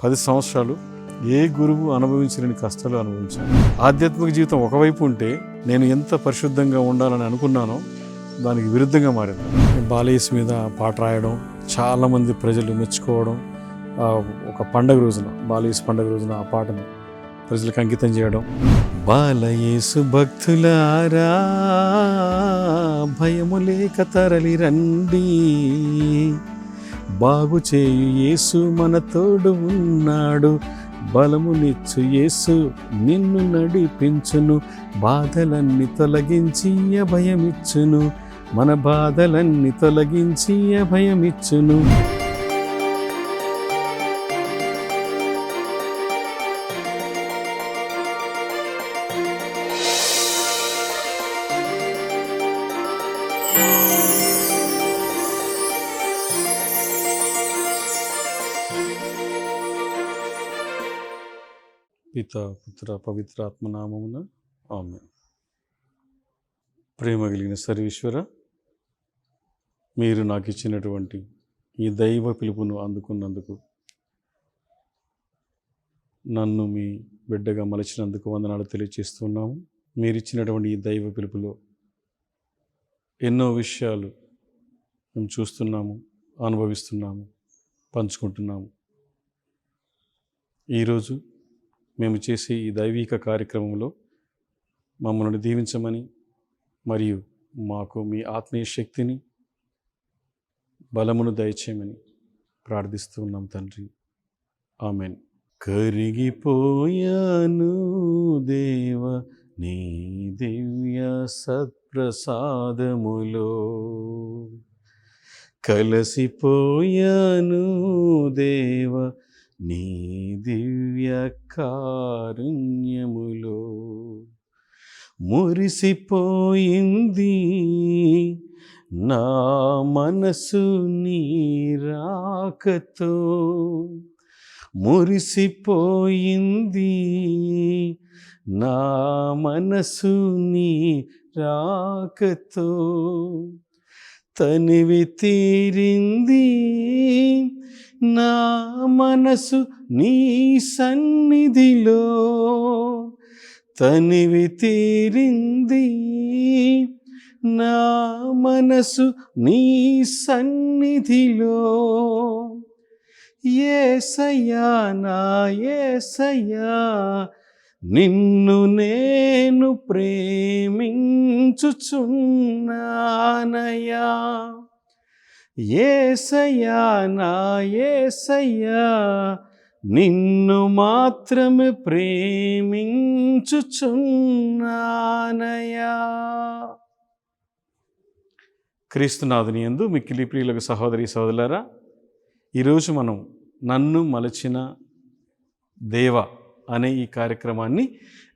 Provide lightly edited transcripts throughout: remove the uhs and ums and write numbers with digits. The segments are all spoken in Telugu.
10 సంవత్సరాలు ఏ గురువు అనుభవించలేని కష్టాలు అనుభవించాను. ఆధ్యాత్మిక జీవితం ఒకవైపు ఉంటే నేను ఎంత పరిశుద్ధంగా ఉండాలని అనుకున్నానో దానికి విరుద్ధంగా మారింది. బాలయేసు మీద పాట రాయడం, చాలామంది ప్రజలు మెచ్చుకోవడం, ఒక పండగ రోజున బాలయేసు పండగ రోజున ఆ పాటను ప్రజలకు అంకితం చేయడం. బాలయేసు భక్తులారా భయము లేక తరలి రండి, బాగు చేయు యేసు మన తోడు ఉన్నాడు, బలమునిచ్చు యేసు నిన్ను నడిపించును, బాధలన్నీ తొలగించి అభయమిచ్చును, మన బాధలన్నీ తొలగించి అభయమిచ్చును. పిత పుత్ర పవిత్ర ఆత్మనామమున ఆమేన్. ప్రేమ కలిగిన సర్వేశ్వర, మీరు నాకు ఇచ్చినటువంటి ఈ దైవ పిలుపును అందుకున్నందుకు, నన్ను మీ బిడ్డగా మలచినందుకు వందనాలు తెలియజేస్తున్నాము. మీరు ఇచ్చినటువంటి ఈ దైవ పిలుపులో ఎన్నో విషయాలు మేము చూస్తున్నాము, అనుభవిస్తున్నాము, పంచుకుంటున్నాము. ఈరోజు మేము చేసే ఈ దైవిక కార్యక్రమంలో మమ్మల్ని దీవించమని, మరియు మాకు మీ ఆత్మీయ శక్తిని, బలమును దయచేయమని ప్రార్థిస్తూ ఉన్నాం తండ్రి. ఆమెన్. కరిగిపోయాను దేవ నీ దివ్య సత్ప్రసాదములో, కలసిపోయాను దేవ నీ దివ్య కారుణ్యములో, మురిసిపోయింది నా మనసు నీ రాకతో, మురిసిపోయింది నా మనసు నీ రాకతో, తనివి తీరింది నా మనసు నీ సన్నిధిలో, తనివి తీరింది నా మనసు నీ సన్నిధిలో. యేసయ్యా నా యేసయ్యా, నిన్ను నేను ప్రేమించుచున్నానయ్యా, యేసయ్యా నా యేసయ్యా, నిన్ను మాత్రమే ప్రేమించుచున్నానయ్యా. క్రీస్తునాథుని యందు మిక్కిలి ప్రియులకు సహోదరి సహోదరులారా, ఈరోజు మనం నన్ను మలచిన దేవ అనే ఈ కార్యక్రమాన్ని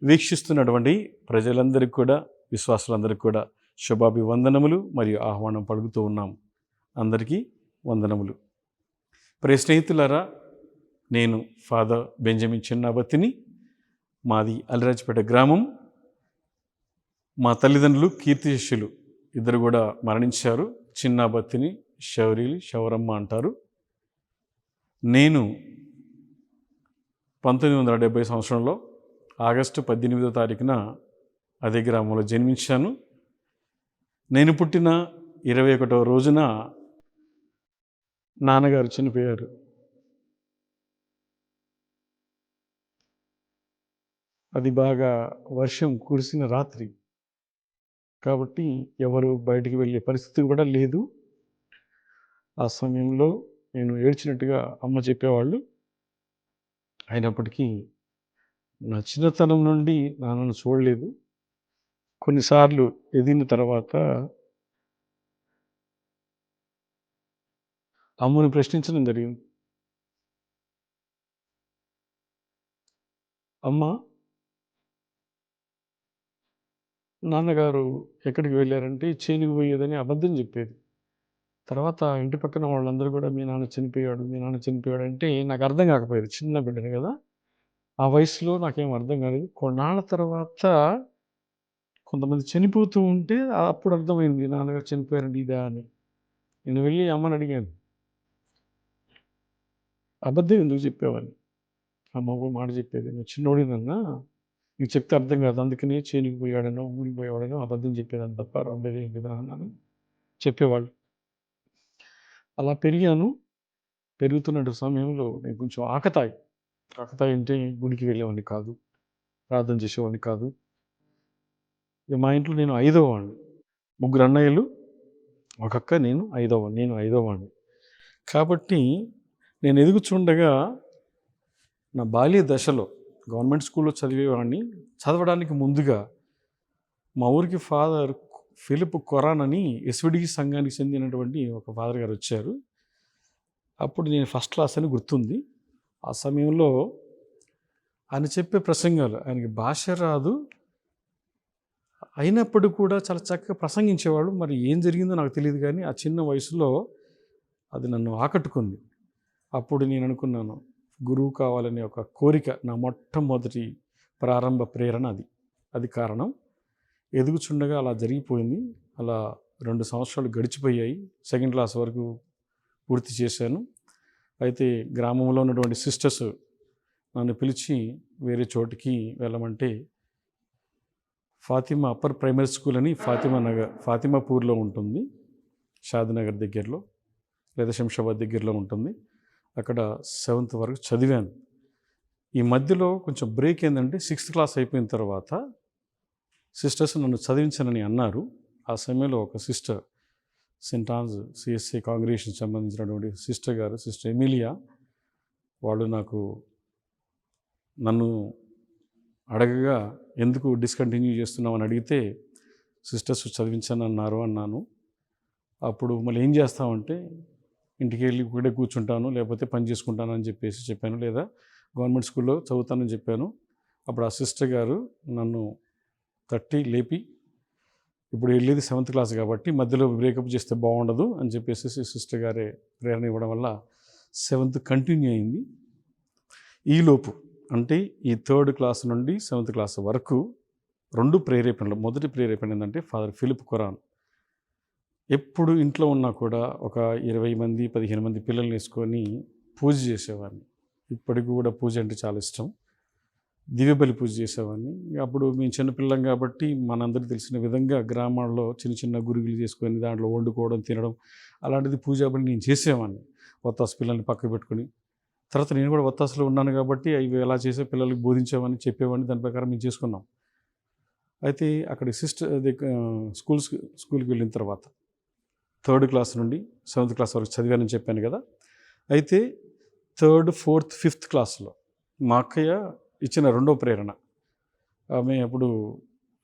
వీక్షిస్తున్నటువంటి ప్రజలందరికీ కూడా, విశ్వాసులందరికీ కూడా శుభాభివందనములు మరియు ఆహ్వానం పలుకుతూ ఉన్నాం. అందరికీ వందనములు. ప్రియ స్నేహితులారా, నేను ఫాదర్ బెంజమిన్ చిన్నాబత్తిని. మాది అలిరాజపేట గ్రామం. మా తల్లిదండ్రులు కీర్తిశిష్యులు ఇద్దరు కూడా మరణించారు. చిన్నాబత్తిని శౌరమ్మ అంటారు. నేను 1970 సంవత్సరంలో ఆగస్టు 18వ తారీఖున అదే గ్రామంలో జన్మించాను. నేను పుట్టిన 21వ రోజున నాన్నగారు చనిపోయారు. అది బాగా వర్షం కురిసిన రాత్రి కాబట్టి ఎవరు బయటికి వెళ్ళే పరిస్థితి కూడా లేదు. ఆ సమయంలో నేను ఏడ్చినట్టుగా అమ్మ చెప్పేవాళ్ళు. అయినప్పటికీ నా చిన్నతనం నుండి నాన్నను చూడలేదు. కొన్నిసార్లు ఎదిగిన తర్వాత అమ్మని ప్రశ్నించడం జరిగింది. అమ్మ, నాన్నగారు ఎక్కడికి వెళ్ళారంటే చేనుకు పోయేదని అబద్ధం చెప్పేది. తర్వాత ఇంటి పక్కన వాళ్ళందరూ కూడా మీ నాన్న చనిపోయాడు, మీ నాన్న చనిపోయాడు అంటే నాకు అర్థం కాకపోయేది. చిన్న బిడ్డని కదా, ఆ వయసులో నాకేం అర్థం కాలేదు. కొన్నాళ్ళ తర్వాత కొంతమంది చనిపోతూ ఉంటే అప్పుడు అర్థమైంది నాన్నగారు చనిపోయారండి ఇదా అని. నేను వెళ్ళి అమ్మని అడిగాను, అబద్ధం ఎందుకు చెప్పేవాడిని? అమ్మ ఒక మాట చెప్పేది, "నువ్వు చిన్నోడినన్నా నీకు చెప్తే అర్థం కాదు, అందుకనే చేనికి పోయాడనో ఊడిపోయాడనో అబద్ధం చెప్పేదాన్ని తప్ప రెండేది ఏం కదా" అన్నాను చెప్పేవాళ్ళు. అలా పెరిగాను. పెరుగుతున్న సమయంలో నేను కొంచెం ఆకతాయి. ఆకతాయి అంటే గుడికి వెళ్ళేవాడిని కాదు, ప్రార్థన చేసేవాడిని కాదు. ఇక మా ఇంట్లో నేను ఐదవ వాడిని. ముగ్గురు అన్నయ్యలు, ఒక అక్క, నేను ఐదవ వాడిని. కాబట్టి నేను ఎదుగుచుండగా నా బాల్య దశలో గవర్నమెంట్ స్కూల్లో చదివేవాడిని. చదవడానికి ముందుగా మా ఊరికి ఫాదర్ ఫిలిప్ కొరాన్ అని ఎస్విడి సంఘానికి చెందినటువంటి ఒక ఫాదర్ గారు వచ్చారు. అప్పుడు నేను ఫస్ట్ క్లాస్ అని గుర్తుంది. ఆ సమయంలో ఆయన చెప్పే ప్రసంగాలు, ఆయనకి భాష రాదు, అయినప్పుడు కూడా చాలా చక్కగా ప్రసంగించేవాడు. మరి ఏం జరిగిందో నాకు తెలియదు, కానీ ఆ చిన్న వయసులో అది నన్ను ఆకట్టుకుంది. అప్పుడు నేను అనుకున్నాను, గురువు కావాలనే ఒక కోరిక నా మొట్టమొదటి ప్రారంభ ప్రేరణ అది కారణం. ఎదుగుచుండగా అలా జరిగిపోయింది. అలా 2 సంవత్సరాలు గడిచిపోయాయి. సెకండ్ క్లాస్ వరకు పూర్తి చేశాను. అయితే గ్రామంలో ఉన్నటువంటి సిస్టర్స్ నన్ను పిలిచి వేరే చోటికి వెళ్ళమంటే, ఫాతిమా అప్పర్ ప్రైమరీ స్కూల్ అని ఫాతిమాపూర్లో ఉంటుంది, షాద్నగర్ దగ్గరలో లేదా శంషాబాద్ దగ్గరలో ఉంటుంది. అక్కడ 7th వరకు చదివాను. ఈ మధ్యలో కొంచెం బ్రేక్ ఏంటంటే 6th క్లాస్ అయిపోయిన తర్వాత సిస్టర్స్ నన్ను చదివించనని అన్నారు. ఆ సమయంలో ఒక sister, Saint Anne's CSC congregation సంబంధించినటువంటి సిస్టర్ గారు, సిస్టర్ ఎమిలియా, వాళ్ళు నన్ను అడగగా ఎందుకు డిస్కంటిన్యూ చేస్తున్నావు అని అడిగితే, సిస్టర్స్ చదివించనన్నారు అన్నాను. అప్పుడు మళ్ళీ ఏం చేస్తామంటే, ఇంటికి వెళ్ళి ఇక్కడే కూర్చుంటాను, లేకపోతే పని చేసుకుంటాను అని చెప్పాను, లేదా గవర్నమెంట్ స్కూల్లో చదువుతానని చెప్పాను. అప్పుడు ఆ సిస్టర్ గారు నన్ను తట్టి లేపి, ఇప్పుడు వెళ్ళేది 7th క్లాస్ కాబట్టి మధ్యలో బ్రేకప్ చేస్తే బాగుండదు అని చెప్పేసి సిస్టర్ గారే ప్రేరణ ఇవ్వడం వల్ల 7th కంటిన్యూ అయింది. ఈలోపు అంటే ఈ 3rd క్లాస్ నుండి 7th క్లాస్ వరకు 2 ప్రేరేపణలు. మొదటి ప్రేరేపణ ఏంటంటే ఫాదర్ ఫిలిప్ కొరాన్. ఎప్పుడు ఇంట్లో ఉన్నా కూడా ఒక 20 మంది 15 మంది పిల్లల్ని వేసుకొని పూజ చేసేవాడిని. ఇప్పటికి కూడా పూజ అంటే చాలా ఇష్టం. దివ్యబలి పూజ చేసేవాడిని. అప్పుడు మేము చిన్నపిల్లం కాబట్టి మనందరికీ తెలిసిన విధంగా గ్రామాల్లో చిన్న చిన్న గురుగులు చేసుకొని దాంట్లో వండుకోవడం, తినడం, అలాంటిది పూజా బలి నేను చేసేవాడిని. వత్తాసు పిల్లల్ని పక్కకు పెట్టుకొని. తర్వాత నేను కూడా వత్తాసులో ఉన్నాను కాబట్టి అవి ఎలా చేసే పిల్లలకి బోధించేవాడిని, చెప్పేవాడిని. దాని ప్రకారం మేము చేసుకున్నాం. అయితే అక్కడ సిస్టర్ స్కూల్కి వెళ్ళిన తర్వాత 3rd క్లాస్ నుండి 7th క్లాస్ వరకు చదివానని చెప్పాను కదా. అయితే 3rd, 4th, 5th క్లాస్లో మా అక్కయ్య ఇచ్చిన 2వ ప్రేరణ. ఆమె అప్పుడు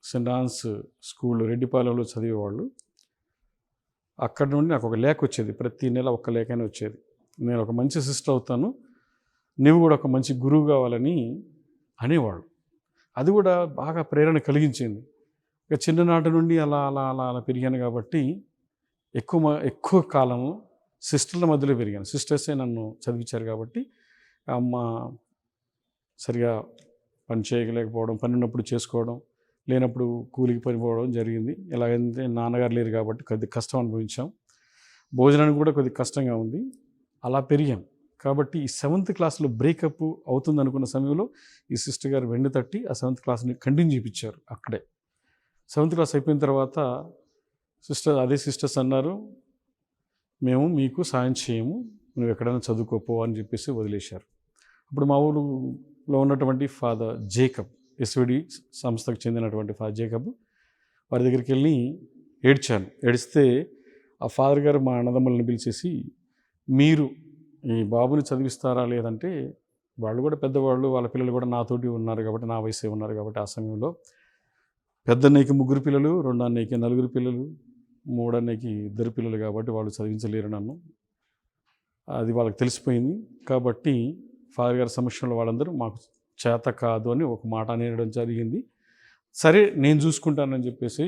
సెయింట్ ఆన్స్ స్కూల్ రెడ్డిపాలెంలో చదివేవాళ్ళు. అక్కడ నుండి నాకు ఒక లేఖ వచ్చేది, ప్రతి నెల ఒక లేఖనే వచ్చేది. నేను ఒక మంచి సిస్టర్ అవుతాను, నువ్వు కూడా ఒక మంచి గురువు కావాలని అనేవాళ్ళు. అది కూడా బాగా ప్రేరణ కలిగించింది. ఇక చిన్ననాటి నుండి అలా అలా అలా అలా పెరిగాను కాబట్టి ఎక్కువ కాలం సిస్టర్ల మధ్యలో పెరిగాను. సిస్టర్సే నన్ను చదివించారు కాబట్టి అమ్మ సరిగా పని చేయలేకపోవడం, పని ఉన్నప్పుడు చేసుకోవడం, లేనప్పుడు కూలికి పనిపోవడం జరిగింది. ఎలాగంటే నాన్నగారు లేరు కాబట్టి కొద్ది కష్టం అనుభవించాం. భోజనానికి కూడా కొద్ది కష్టంగా ఉంది. అలా పెరిగాం. కాబట్టి ఈ 7th క్లాస్లో బ్రేకప్ అవుతుంది అనుకున్న సమయంలో ఈ సిస్టర్ గారు వెండి తట్టి ఆ 7th క్లాస్ని కంటిన్యూ చేయించారు అక్కడే. 7th క్లాస్ అయిపోయిన తర్వాత అదే సిస్టర్స్ అన్నారు, మేము మీకు సాయం చేయము, నువ్వు ఎక్కడైనా చదువుకోపో అని చెప్పేసి వదిలేశారు. అప్పుడు మా ఊళ్ళో ఉన్నటువంటి ఫాదర్ జేకబ్, ఎస్విడి సంస్థకు చెందినటువంటి ఫాదర్ జేకబ్, వారి దగ్గరికి వెళ్ళి ఏడ్చాను. ఏడిస్తే ఆ ఫాదర్ గారు మా అన్నదమ్ములను పిలిచేసి, మీరు ఈ బాబుని చదివిస్తారా లేదంటే, వాళ్ళు కూడా పెద్దవాళ్ళు, వాళ్ళ పిల్లలు కూడా నాతోటి ఉన్నారు కాబట్టి, నా వయసే ఉన్నారు కాబట్టి ఆ సమయంలో పెద్దన్నయ్యకి 3 పిల్లలు, 2 అన్నయ్యకి 4 పిల్లలు, 3 అన్నయ్యకి 2 పిల్లలు కాబట్టి వాళ్ళు చదివించలేరు నన్ను. అది వాళ్ళకి తెలిసిపోయింది. కాబట్టి ఫాదర్ గారి సమక్షంలో వాళ్ళందరూ మాకు చేత కాదు అని ఒక మాట అనేయడం జరిగింది. సరే నేను చూసుకుంటానని చెప్పేసి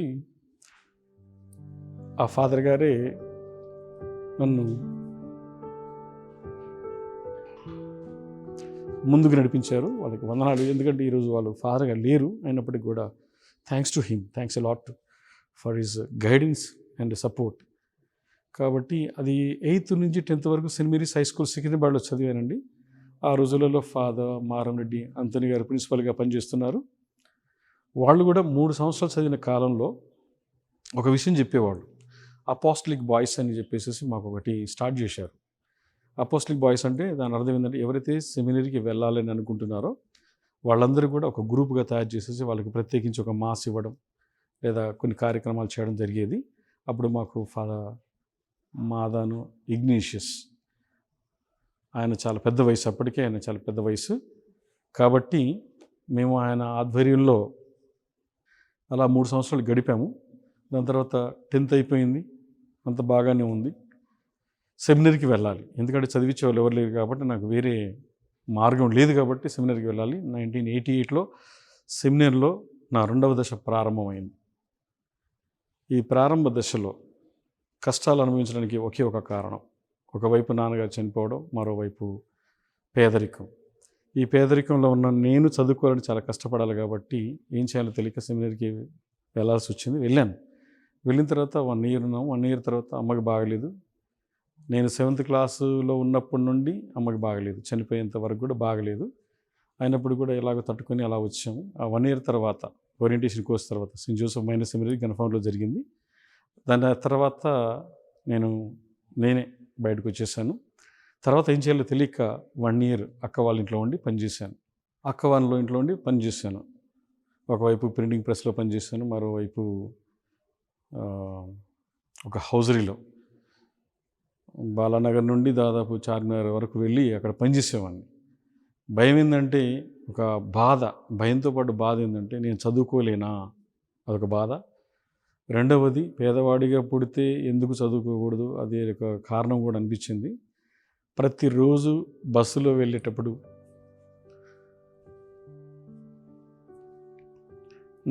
ఆ ఫాదర్ గారే నన్ను ముందుకు నడిపించారు. వాళ్ళకి వందనాలు. ఎందుకంటే ఈరోజు వాళ్ళు ఫాదర్ గారు లేరు, అయినప్పటికీ కూడా thanks to him, thanks a lot for his guidance and support. కాబట్టి అది 8th నుంచి 10th వరకు సెయింట్ మేరీస్ హై స్కూల్ సికింద్రాబాద్లో చదివానండి. ఆ రోజులలో ఫాదర్ మారంరెడ్డి అంతని గారు ప్రిన్సిపల్గా పనిచేస్తున్నారు. వాళ్ళు కూడా 3 సంవత్సరాలు చదివిన కాలంలో ఒక విషయం చెప్పేవాళ్ళు. అపోస్టలిక్ బాయ్స్ అని చెప్పేసి మాకు ఒకటి స్టార్ట్ చేశారు. అపోస్టలిక్ బాయ్స్ అంటే దాని అర్థం ఏంటంటే ఎవరైతే సెమినరీకి వెళ్ళాలని అనుకుంటున్నారో వాళ్ళందరూ కూడా ఒక గ్రూప్గా తయారు చేసేసి వాళ్ళకి ప్రత్యేకించి ఒక మాస్ ఇవ్వడం లేదా కొన్ని కార్యక్రమాలు చేయడం జరిగేది. అప్పుడు మాకు ఫాదర్ మాదాను ఇగ్నేషియస్ ఆయన చాలా పెద్ద వయసు, అప్పటికే ఆయన చాలా పెద్ద వయసు కాబట్టి మేము ఆయన ఆధ్వర్యంలో అలా 3 సంవత్సరాలు గడిపాము. దాని తర్వాత 10th అయిపోయింది, అంత బాగానే ఉంది. సెమినరీకి వెళ్ళాలి, ఎందుకంటే చదివించే వాళ్ళు ఎవరు లేరు కాబట్టి నాకు వేరే మార్గం లేదు కాబట్టి సెమినరీకి వెళ్ళాలి. 1988లో సెమినరీలో నా 2వ దశ ప్రారంభమైంది. ఈ ప్రారంభ దశలో కష్టాలు అనుభవించడానికి ఒకే ఒక కారణం, ఒకవైపు నాన్నగారు చనిపోవడం, మరోవైపు పేదరికం. ఈ పేదరికంలో ఉన్న నేను చదువుకోవాలని చాలా కష్టపడాలి కాబట్టి ఏం చేయాలో తెలియక సెమినరీకి వెళ్ళాల్సి వచ్చింది. వెళ్ళిన తర్వాత 1 year ఉన్నాము. 1 year తర్వాత అమ్మకి బాగలేదు. నేను 7th క్లాసులో ఉన్నప్పటి నుండి అమ్మకి బాగలేదు, చనిపోయేంత వరకు కూడా బాగలేదు. అయినప్పుడు కూడా ఎలాగో తట్టుకొని అలా వచ్చాము. ఆ 1 year తర్వాత ఓరియంటేషన్ కోర్స్ తర్వాత సెయింట్ జోసెఫ్ మైనర్ సెమినరీ గన్ఫౌండ్లో జరిగింది. దాని తర్వాత నేనే బయటకు వచ్చేసాను. తర్వాత ఏం చేయాలో తెలియక 1 year అక్క వాళ్ళ ఇంట్లో ఉండి పనిచేశాను. అక్క వాళ్ళ ఇంట్లో ఉండి పనిచేశాను. ఒకవైపు ప్రింటింగ్ ప్రెస్లో పనిచేశాను, మరోవైపు ఒక హౌజరీలో బాలానగర్ నుండి దాదాపు చార్మినార్ వరకు వెళ్ళి అక్కడ పనిచేసేవాడిని. భయం ఏంటంటే ఒక భయంతో పాటు బాధ ఏంటంటే నేను చదువుకోలేనా, అదొక బాధ. రెండవది పేదవాడిగా పుడితే ఎందుకు చదువుకోకూడదు, అది ఒక కారణం కూడా అనిపించింది. ప్రతిరోజు బస్సులో వెళ్ళేటప్పుడు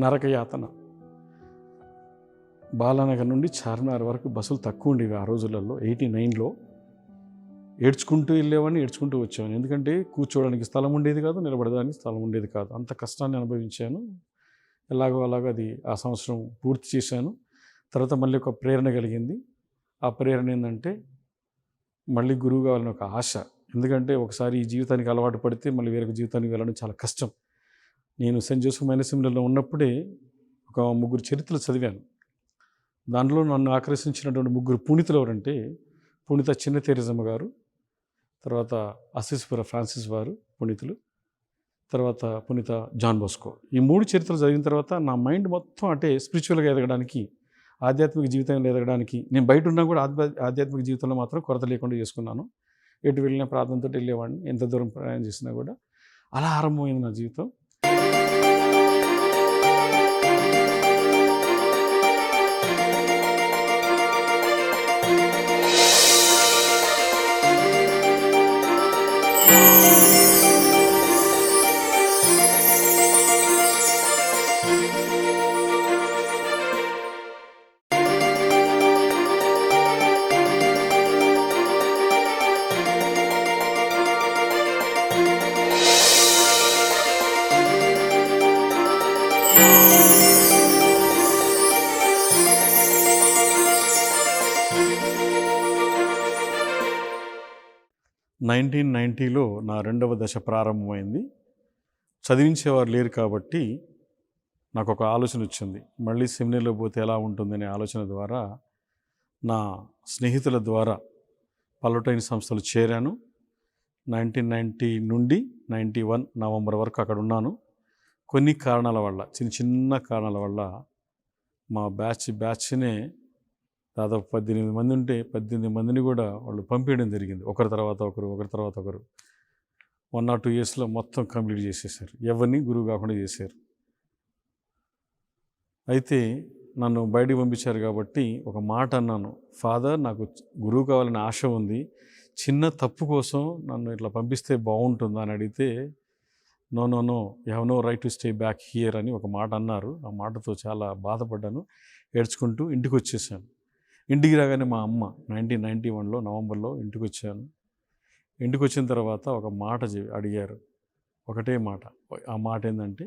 నరకయాతన. బాలానగర్ నుండి చార్మినార్ వరకు బస్సులు తక్కువ ఉండేవి ఆ రోజులలో. 89లో ఏడ్చుకుంటూ వెళ్ళేవాడిని, ఏడ్చుకుంటూ వచ్చేవాడిని. ఎందుకంటే కూర్చోవడానికి స్థలం ఉండేది కాదు, నిలబడడానికి స్థలం ఉండేది కాదు. అంత కష్టాన్ని అనుభవించాను. అలాగో అది ఆ సంవత్సరం పూర్తి చేశాను. తర్వాత మళ్ళీ ఒక ప్రేరణ కలిగింది. ఆ ప్రేరణ ఏంటంటే మళ్ళీ గురువు కావాలని ఒక ఆశ. ఎందుకంటే ఒకసారి ఈ జీవితానికి అలవాటు పడితే మళ్ళీ వేరొక జీవితానికి వెళ్ళడం చాలా కష్టం. నేను సెయింట్ జోసెఫ్ మైనర్ సెమినరీలో ఉన్నప్పుడే ఒక 3 చరిత్రలు చదివాను. దాంట్లో నన్ను ఆకర్షించినటువంటి 3 పునీతులు ఎవరంటే పునీత చిన్న తెరేసమ్మ గారు, తర్వాత అసిస్పుర ఫ్రాన్సిస్ వారు పునీతులు, తర్వాత పునీత జాన్ బోస్కో. ఈ 3 చరిత్రలు చదివిన తర్వాత నా మైండ్ మొత్తం అంటే స్పిరిచువల్గా ఎదగడానికి, ఆధ్యాత్మిక జీవితంలో ఎదగడానికి, నేను బయట ఉన్నా కూడా ఆధ్యాత్మిక జీవితంలో మాత్రం కొరత లేకుండా చేసుకున్నాను. ఎటు వెళ్ళినా ప్రార్థనతో వెళ్ళేవాడిని, ఎంత దూరం ప్రయాణం చేసినా కూడా. అలా ఆరంభమైంది నా జీవితం. నైన్టీన్ 1990లో నా 2వ దశ ప్రారంభమైంది. చదివించేవారు లేరు కాబట్టి నాకు ఒక ఆలోచన వచ్చింది. మళ్ళీ సెమినరీలో పోతే ఎలా ఉంటుందనే ఆలోచన ద్వారా నా స్నేహితుల ద్వారా పల్లటైన సంస్థలు చేరాను. 1990 నుండి 91 నవంబర్ వరకు అక్కడ ఉన్నాను. కొన్ని కారణాల వల్ల, చిన్న కారణాల వల్ల మా బ్యాచ్నే దాదాపు 18 మంది ఉంటే 18 మందిని కూడా వాళ్ళు పంపించడం జరిగింది. ఒకరి తర్వాత ఒకరు 1 or 2 yearsలో మొత్తం కంప్లీట్ చేసేసారు. ఎవరిని గురువు కాకుండా చేశారు. అయితే నన్ను బయటికి పంపించారు కాబట్టి ఒక మాట అన్నాను, ఫాదర్ నాకు గురువు కావాలని ఆశ ఉంది, చిన్న తప్పు కోసం నన్ను ఇట్లా పంపిస్తే బాగుంటుందా అని అడిగితే no you have no right to stay back here అని ఒక మాట అన్నారు. ఆ మాటతో చాలా బాధపడ్డాను. ఏడ్చుకుంటూ ఇంటికి వచ్చేసాను. ఇంటికి రాగానే మా అమ్మ 1991లో నవంబర్లో ఇంటికి వచ్చాను. ఇంటికి వచ్చిన తర్వాత ఒక మాట అడిగారు, ఒకటే మాట. ఆ మాట ఏంటంటే,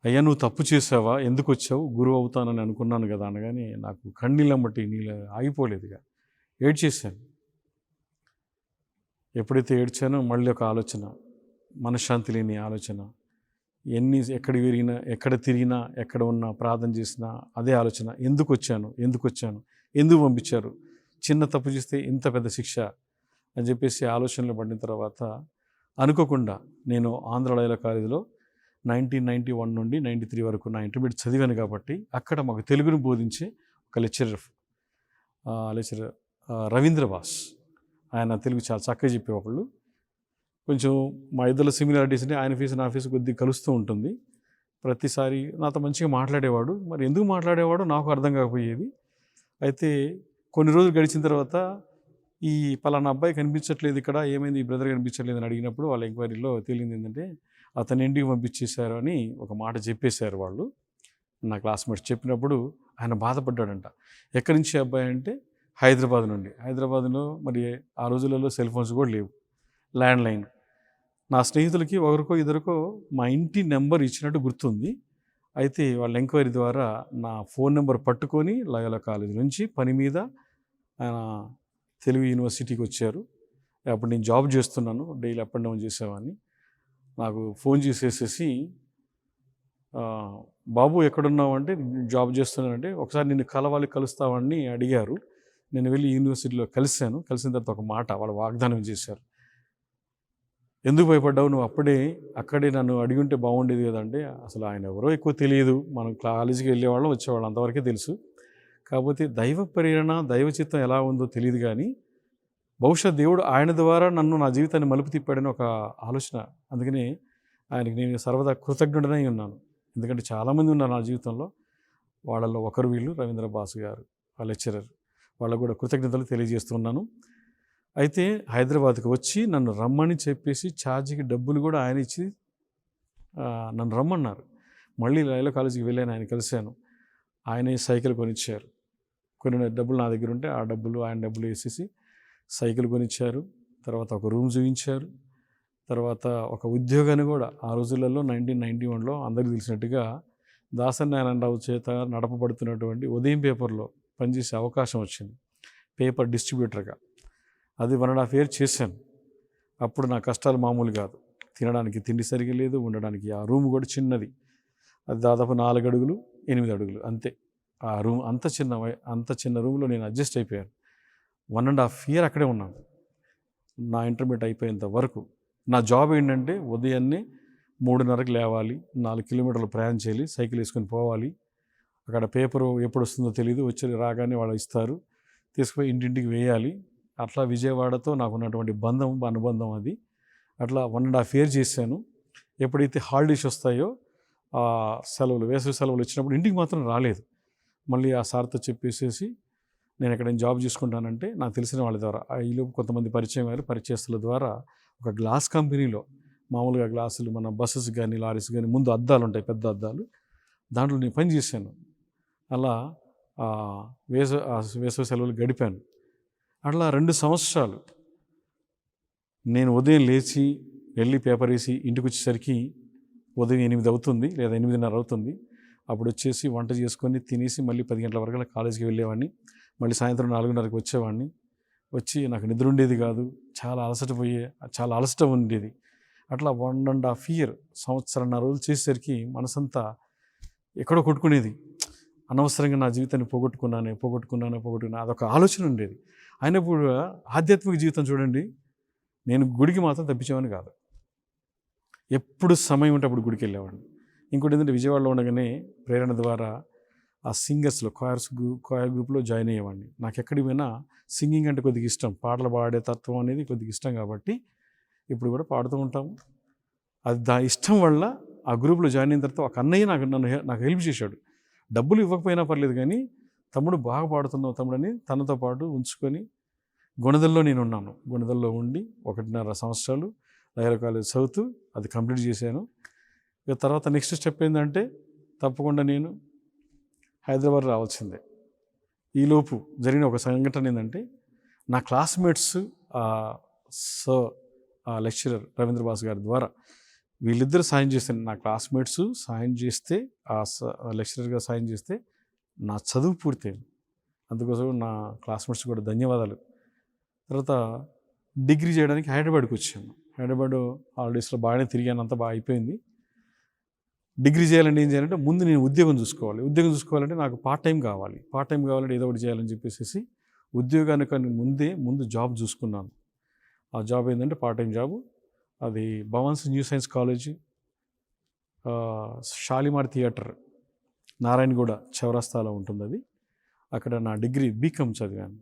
అయ్యా నువ్వు తప్పు చేసావా, ఎందుకు వచ్చావు, గురువు అవుతానని అనుకున్నాను కదా అనగానే నాకు కన్నీళ్ళమ్మటి నీళ్ళు ఆగిపోలేదుగా, ఏడ్చేశాను. ఎప్పుడైతే ఏడ్చానో మళ్ళీ ఒక ఆలోచన, మనశ్శాంతి లేని ఆలోచన, ఎక్కడ తిరిగినా ఎక్కడ ఉన్నా ప్రార్థన చేసినా అదే ఆలోచన, ఎందుకు వచ్చాను, ఎందుకు పంపించారు, చిన్న తప్పు చేస్తే ఇంత పెద్ద శిక్ష అని చెప్పేసి ఆలోచనలు పడిన తర్వాత అనుకోకుండా నేను ఆంధ్ర లయోలా కాలేజీలో 1991 నుండి 93 వరకు నా ఇంటర్మీడియట్ చదివాను కాబట్టి అక్కడ మాకు తెలుగును బోధించే ఒక లెక్చరర్ రవీంద్ర బాస్, ఆయన తెలుగు చాలా చక్కగా చెప్పేవాళ్ళు. కొంచెం మా ఇద్దరు సిమిలారిటీస్ని ఆయన ఫీజు నా ఫీజు కొద్దిగా కలుస్తూ ఉంటుంది. ప్రతిసారి నాతో మంచిగా మాట్లాడేవాడు. మరి ఎందుకు మాట్లాడేవాడో నాకు అర్థం కాకపోయేది. అయితే కొన్ని రోజులు గడిచిన తర్వాత ఈ పలానా అబ్బాయి కనిపించట్లేదు ఇక్కడ, ఏమైంది ఈ బ్రదర్ కనిపించట్లేదు అని అడిగినప్పుడు వాళ్ళ ఎంక్వైరీలో తేలింది ఏంటంటే అతను ఇంటికి పంపించేశారు అని ఒక మాట చెప్పేశారు వాళ్ళు. నా క్లాస్మేట్స్ చెప్పినప్పుడు ఆయన బాధపడ్డాడంట. ఎక్కడి నుంచి అబ్బాయి అంటే హైదరాబాద్ నుండి. హైదరాబాద్లో మరి ఆ రోజులలో సెల్ ఫోన్స్ కూడా లేవు, ల్యాండ్లైన్. నా స్నేహితులకి ఒకరికో ఇద్దరికో మా ఇంటి నెంబర్ ఇచ్చినట్టు గుర్తుంది. అయితే వాళ్ళ ఎంక్వైరీ ద్వారా నా ఫోన్ నెంబర్ పట్టుకొని లయోలా కాలేజ్ నుంచి పని మీద ఆయన తెలుగు యూనివర్సిటీకి వచ్చారు. అప్పుడు నేను జాబ్ చేస్తున్నాను, డైలీ అప్ అండ్ డౌన్ చేసేవాడిని. నాకు ఫోన్ చేసేసేసి బాబు ఎక్కడున్నావు అంటే జాబ్ చేస్తున్నానంటే ఒకసారి నిన్ను కలుస్తావని అడిగారు. నేను వెళ్ళి యూనివర్సిటీలో కలిసిన తర్వాత ఒక మాట వాళ్ళు వాగ్దానం చేశారు. ఎందుకు భయపడ్డావు, నువ్వు అక్కడే నన్ను అడిగి ఉంటే బాగుండేది కదంటే, అసలు ఆయన ఎవరో ఎక్కువ తెలియదు, మనం కాలేజీకి వెళ్ళేవాళ్ళం వచ్చేవాళ్ళం అంతవరకే తెలుసు. కాకపోతే దైవ ప్రేరణ దైవ చిత్తం ఎలా ఉందో తెలియదు, కానీ బహుశా దేవుడు ఆయన ద్వారా నా జీవితాన్ని మలుపు తిప్పాడని ఒక ఆలోచన. అందుకని ఆయనకి నేను సర్వదా కృతజ్ఞుడనై ఉన్నాను. ఎందుకంటే చాలామంది ఉన్నారు నా జీవితంలో, వాళ్ళల్లో ఒకరు వీళ్ళు రవీంద్ర బాస్ గారు, ఆ లెక్చరర్. వాళ్ళకు కూడా కృతజ్ఞతలు తెలియజేస్తున్నాను. అయితే హైదరాబాద్కి వచ్చి నన్ను రమ్మని చెప్పేసి ఛార్జీకి డబ్బులు కూడా ఆయన ఇచ్చి నన్ను రమ్మన్నారు. మళ్ళీ లయోలా కాలేజీకి వెళ్ళాను, ఆయన కలిశాను. ఆయనే సైకిల్ కొనిచ్చారు. కొన్ని డబ్బులు నా దగ్గర ఉంటే ఆ డబ్బులు ఆయన డబ్బులు వేసేసి సైకిల్ కొనిచ్చారు. తర్వాత ఒక రూమ్ చూపించారు. తర్వాత ఒక ఉద్యోగాన్ని కూడా ఆ రోజులలో 1991లో అందరికీ తెలిసినట్టుగా దాసనారాయణరావు చేత నడపబడుతున్నటువంటి ఉదయం పేపర్లో పనిచేసే అవకాశం వచ్చింది, పేపర్ డిస్ట్రిబ్యూటర్గా. అది 1.5 years చేశాను. అప్పుడు నా కష్టాలు మామూలు కాదు. తినడానికి తిండి సరిగా లేదు, ఉండడానికి ఆ రూమ్ కూడా చిన్నది. అది దాదాపు 4 అడుగులు 8 అడుగులు అంతే. ఆ రూమ్ అంత చిన్న రూమ్లో నేను అడ్జస్ట్ అయిపోయాను. 1.5 years అక్కడే ఉన్నాను. నా ఇంటర్మీడియట్ అయిపోయేంత వరకు నా జాబ్ ఏంటంటే ఉదయాన్నే 3:30కి లేవాలి, 4 kilometers ప్రయాణం చేయాలి, సైకిల్ వేసుకొని పోవాలి. అక్కడ పేపరు ఎప్పుడు వస్తుందో తెలియదు, వచ్చి రాగానే వాళ్ళు ఇస్తారు, తీసుకుపోయి ఇంటింటికి వేయాలి. అట్లా విజయవాడతో నాకు ఉన్నటువంటి అనుబంధం అది. అట్లా 1.5 years చేశాను. ఎప్పుడైతే హాలిడేస్ వస్తాయో వేసవి సెలవులు వచ్చినప్పుడు ఇంటికి మాత్రం రాలేదు. మళ్ళీ ఆ సార్తో చెప్పేసేసి నేను ఎక్కడైనా జాబ్ చేసుకుంటానంటే నాకు తెలిసిన వాళ్ళ ద్వారా, ఈలోపు కొంతమంది పరిచయస్తుల ద్వారా ఒక గ్లాస్ కంపెనీలో, మామూలుగా గ్లాసులు మన బస్సెస్ కానీ లారీస్ కానీ ముందు అద్దాలు ఉంటాయి, పెద్ద అద్దాలు, దాంట్లో నేను పని చేశాను. అలా వేసవి సెలవులు గడిపాను. అట్లా 2 సంవత్సరాలు నేను ఉదయం లేచి వెళ్ళి పేపర్ వేసి ఇంటికి వచ్చేసరికి ఉదయం 8 అవుతుంది లేదా 8:30 అవుతుంది. అప్పుడు వచ్చేసి వంట చేసుకొని తినేసి మళ్ళీ 10 గంటల వరకు కాలేజీకి వెళ్ళేవాడిని. మళ్ళీ సాయంత్రం 4:30కి వచ్చేవాడిని. వచ్చి నాకు నిద్ర ఉండేది కాదు, చాలా అలసట ఉండేది. అట్లా 1.5 years, సంవత్సరన్నర రోజులు చేసేసరికి మనసంతా ఎక్కడో కొట్టుకునేది. అనవసరంగా నా జీవితాన్ని పోగొట్టుకున్నాను అదొక ఆలోచన ఉండేది. అయినప్పుడు ఆధ్యాత్మిక జీవితం చూడండి, నేను గుడికి మాత్రం తప్పించేవాడిని కాదు. ఎప్పుడు సమయం ఉంటే అప్పుడు గుడికి వెళ్ళేవాడిని. ఇంకోటి ఏంటంటే విజయవాడలో ఉండగానే ప్రేరణ ద్వారా ఆ సింగర్స్లో కాయర్ గ్రూప్లో జాయిన్ అయ్యేవాడిని. నాకు ఎక్కడికి పోయినా సింగింగ్ అంటే కొద్దిగా ఇష్టం, పాటలు పాడే తత్వం అనేది కొద్దిగా ఇష్టం కాబట్టి ఇప్పుడు కూడా పాడుతూ ఉంటాము. అది ఇష్టం వల్ల ఆ గ్రూప్లో జాయిన్ అయిన తర్వాత ఒక అన్నయ్య నాకు హెల్ప్ చేశాడు. డబ్బులు ఇవ్వకపోయినా పర్లేదు కానీ, తమ్ముడు బాగా పాడుతున్నావు తమ్ముడని తనతో పాటు ఉంచుకొని గుణదల్లో నేను ఉన్నాను. గుణదల్లో ఉండి 1.5 సంవత్సరాలు లయోలా కాలేజ్ చదువుతూ అది కంప్లీట్ చేశాను. ఇక తర్వాత నెక్స్ట్ స్టెప్ ఏంటంటే తప్పకుండా నేను హైదరాబాద్ రావాల్సిందే. ఈలోపు జరిగిన ఒక సంఘటన ఏంటంటే, నా క్లాస్మేట్స్ లెక్చరర్ రవీంద్ర బాస్ గారి ద్వారా వీళ్ళిద్దరు సాయం చేశాను. నా క్లాస్మేట్స్ సాయం చేస్తే, లెక్చరర్గా సాయం చేస్తే నా చదువు పూర్తయింది. అందుకోసం నా క్లాస్మేట్స్ కూడా ధన్యవాదాలు. తర్వాత డిగ్రీ చేయడానికి హైదరాబాద్కి వచ్చాను. హైదరాబాద్ హాలిడేస్లో బాగానే తిరిగాను, అంతా బాగా అయిపోయింది. డిగ్రీ చేయాలంటే ఏం చేయాలంటే ముందు నేను ఉద్యోగం చూసుకోవాలి. ఉద్యోగం చూసుకోవాలంటే నాకు పార్ట్ టైం కావాలి. పార్ట్ టైం కావాలంటే ఏదో ఒకటి చేయాలని చెప్పేసి ఉద్యోగానికి ముందు జాబ్ చూసుకున్నాను. ఆ జాబ్ ఏంటంటే పార్ట్ టైం జాబు. అది Bhavans new science college, Shalimar theatre, Narayanguda చౌరస్తాలో ఉంటుంది అది. అక్కడ నా డిగ్రీ బీకామ్ చదివాను.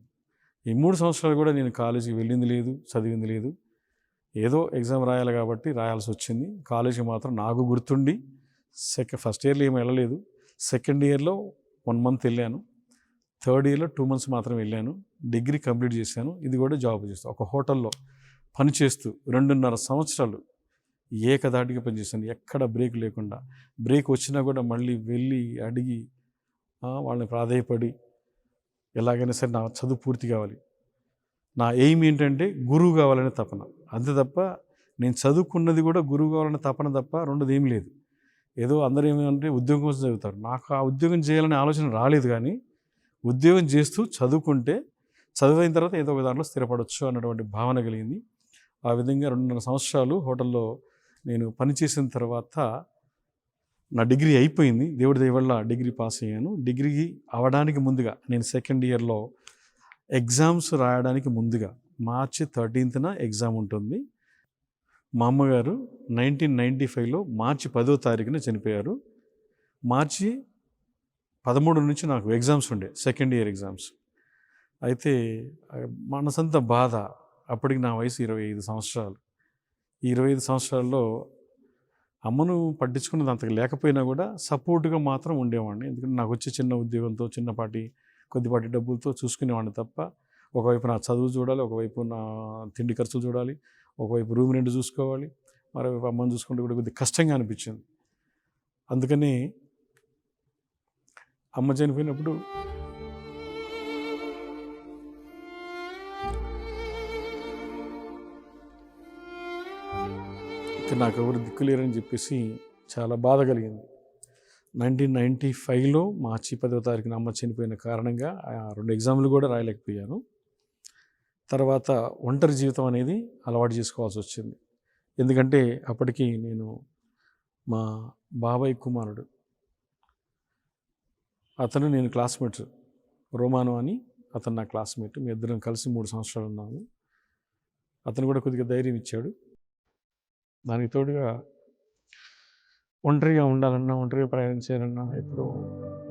ఈ 3 సంవత్సరాలు కూడా నేను కాలేజీకి వెళ్ళింది లేదు, చదివింది లేదు. ఏదో ఎగ్జామ్ రాయాలి కాబట్టి రాయాల్సి వచ్చింది. కాలేజీకి మాత్రం నాకు గుర్తుండి ఫస్ట్ ఇయర్లో ఏమి వెళ్ళలేదు. సెకండ్ ఇయర్లో 1 మంత్ వెళ్ళాను. థర్డ్ ఇయర్లో 2 మంత్స్ మాత్రం వెళ్ళాను. డిగ్రీ కంప్లీట్ చేశాను. ఇది కూడా జాబ్ చేస్తాను. ఒక హోటల్లో పనిచేస్తూ 2.5 సంవత్సరాలు ఏకదాటిగా పనిచేశాను. ఎక్కడ బ్రేక్ లేకుండా. బ్రేక్ వచ్చినా కూడా మళ్ళీ వెళ్ళి అడిగి వాళ్ళని ప్రాధేయపడి ఎలాగైనా సరే నా చదువు పూర్తి కావాలి. నా ఎయిమ్ ఏంటంటే గురువు కావాలనే తపన. అంతే తప్ప నేను చదువుకున్నది కూడా గురువు కావాలనే తపన తప్ప రెండోది ఏం లేదు. ఏదో అందరూ ఏమంటే ఉద్యోగం కోసం చదువుతారు. నాకు ఆ ఉద్యోగం చేయాలనే ఆలోచన రాలేదు. కానీ ఉద్యోగం చేస్తూ చదువుకుంటే చదువైన తర్వాత ఏదో ఒక దాంట్లో స్థిరపడవచ్చు అన్నటువంటి భావన కలిగింది. ఆ విధంగా 2.5 సంవత్సరాలు హోటల్లో నేను పనిచేసిన తర్వాత నా డిగ్రీ అయిపోయింది. దేవుడి దయ వల్ల డిగ్రీ పాస్ అయ్యాను. డిగ్రీ అవ్వడానికి ముందుగా నేను సెకండ్ ఇయర్లో ఎగ్జామ్స్ రాయడానికి ముందుగా మార్చి 13న ఎగ్జామ్ ఉంటుంది. మా అమ్మగారు 1995లో మార్చి 10వ తారీఖున చనిపోయారు. మార్చి 13 నుంచి నాకు ఎగ్జామ్స్ ఉండే, సెకండ్ ఇయర్ ఎగ్జామ్స్. అయితే మనసంతా బాధ. అప్పటికి నా వయసు 25 సంవత్సరాలు. ఈ 25 సంవత్సరాల్లో అమ్మను పట్టించుకున్నది అంతగా లేకపోయినా కూడా సపోర్ట్గా మాత్రం ఉండేవాడిని. ఎందుకంటే నాకు వచ్చే చిన్న ఉద్యోగంతో కొద్దిపాటి డబ్బులతో చూసుకునేవాడిని తప్ప, ఒకవైపు నా చదువు చూడాలి, ఒకవైపు నా తిండి ఖర్చులు చూడాలి, ఒకవైపు రూమ్ రెంట్ చూసుకోవాలి, మరోవైపు అమ్మని చూసుకుంటే కూడా కొద్దిగా కష్టంగా అనిపించింది. అందుకని అమ్మ చనిపోయినప్పుడు నాకు ఎవరు దిక్కులేరని చెప్పేసి చాలా బాధ కలిగింది. 1995లో మార్చి 10వ తారీఖున అమ్మ చనిపోయిన కారణంగా 2 ఎగ్జామ్లు కూడా రాయలేకపోయాను. తర్వాత ఒంటరి జీవితం అనేది అలవాటు చేసుకోవాల్సి వచ్చింది. ఎందుకంటే అప్పటికి నేను మా బాబాయ్ కుమారుడు, అతను నేను క్లాస్మేట్స్, రోమాను అని అతను నా క్లాస్మేట్. మీ ఇద్దరం కలిసి 3 సంవత్సరాలు ఉన్నాము. అతను కూడా కొద్దిగా ధైర్యం ఇచ్చాడు. దానికి తోడుగా ఒంటరిగా ఉండాలన్నా, ఒంటరిగా ప్రయాణం చేయాలన్నా ఇప్పుడు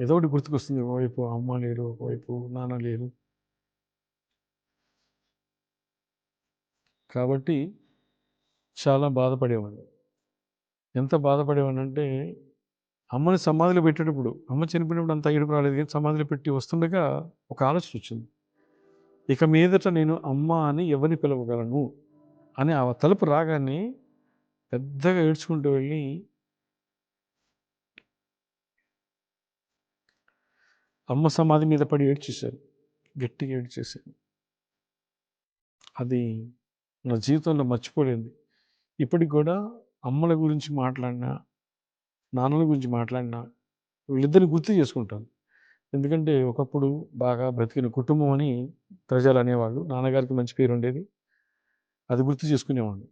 ఏదో ఒకటి గుర్తుకొస్తుంది. ఒకవైపు అమ్మ లేరు, ఒకవైపు నాన్న లేరు. కాబట్టి చాలా బాధపడేవాడిని. ఎంత బాధపడేవాడిని అంటే అమ్మని సమాధిలో పెట్టేటప్పుడు, అమ్మ చనిపోయినప్పుడు అంత ఏడుపు రాలేదు, కానీ సమాధిలో పెట్టి వస్తుండగా ఒక ఆలోచన వచ్చింది. ఇక మీదట నేను అమ్మ అని ఎవరిని పిలవగలను అని ఆ తలుపు రాగానే పెద్దగా ఏడ్చుకుంటూ వెళ్ళి అమ్మ సమాధి మీద పడి ఏడ్చేశాను. గట్టిగా ఏడ్చేశాను. అది నా జీవితంలో మర్చిపోలేదు. ఇప్పటికి కూడా అమ్మల గురించి మాట్లాడినా, నాన్నల గురించి మాట్లాడినా వీళ్ళిద్దరిని గుర్తు చేసుకుంటాను. ఎందుకంటే ఒకప్పుడు బాగా బ్రతికిన కుటుంబం అని ప్రజలు అనేవాళ్ళు. నాన్నగారికి మంచి పేరు ఉండేది, అది గుర్తు చేసుకునేవాళ్ళు.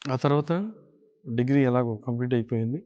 ఆ తర్వాత డిగ్రీ ఎలాగో కంప్లీట్ అయిపోయింది.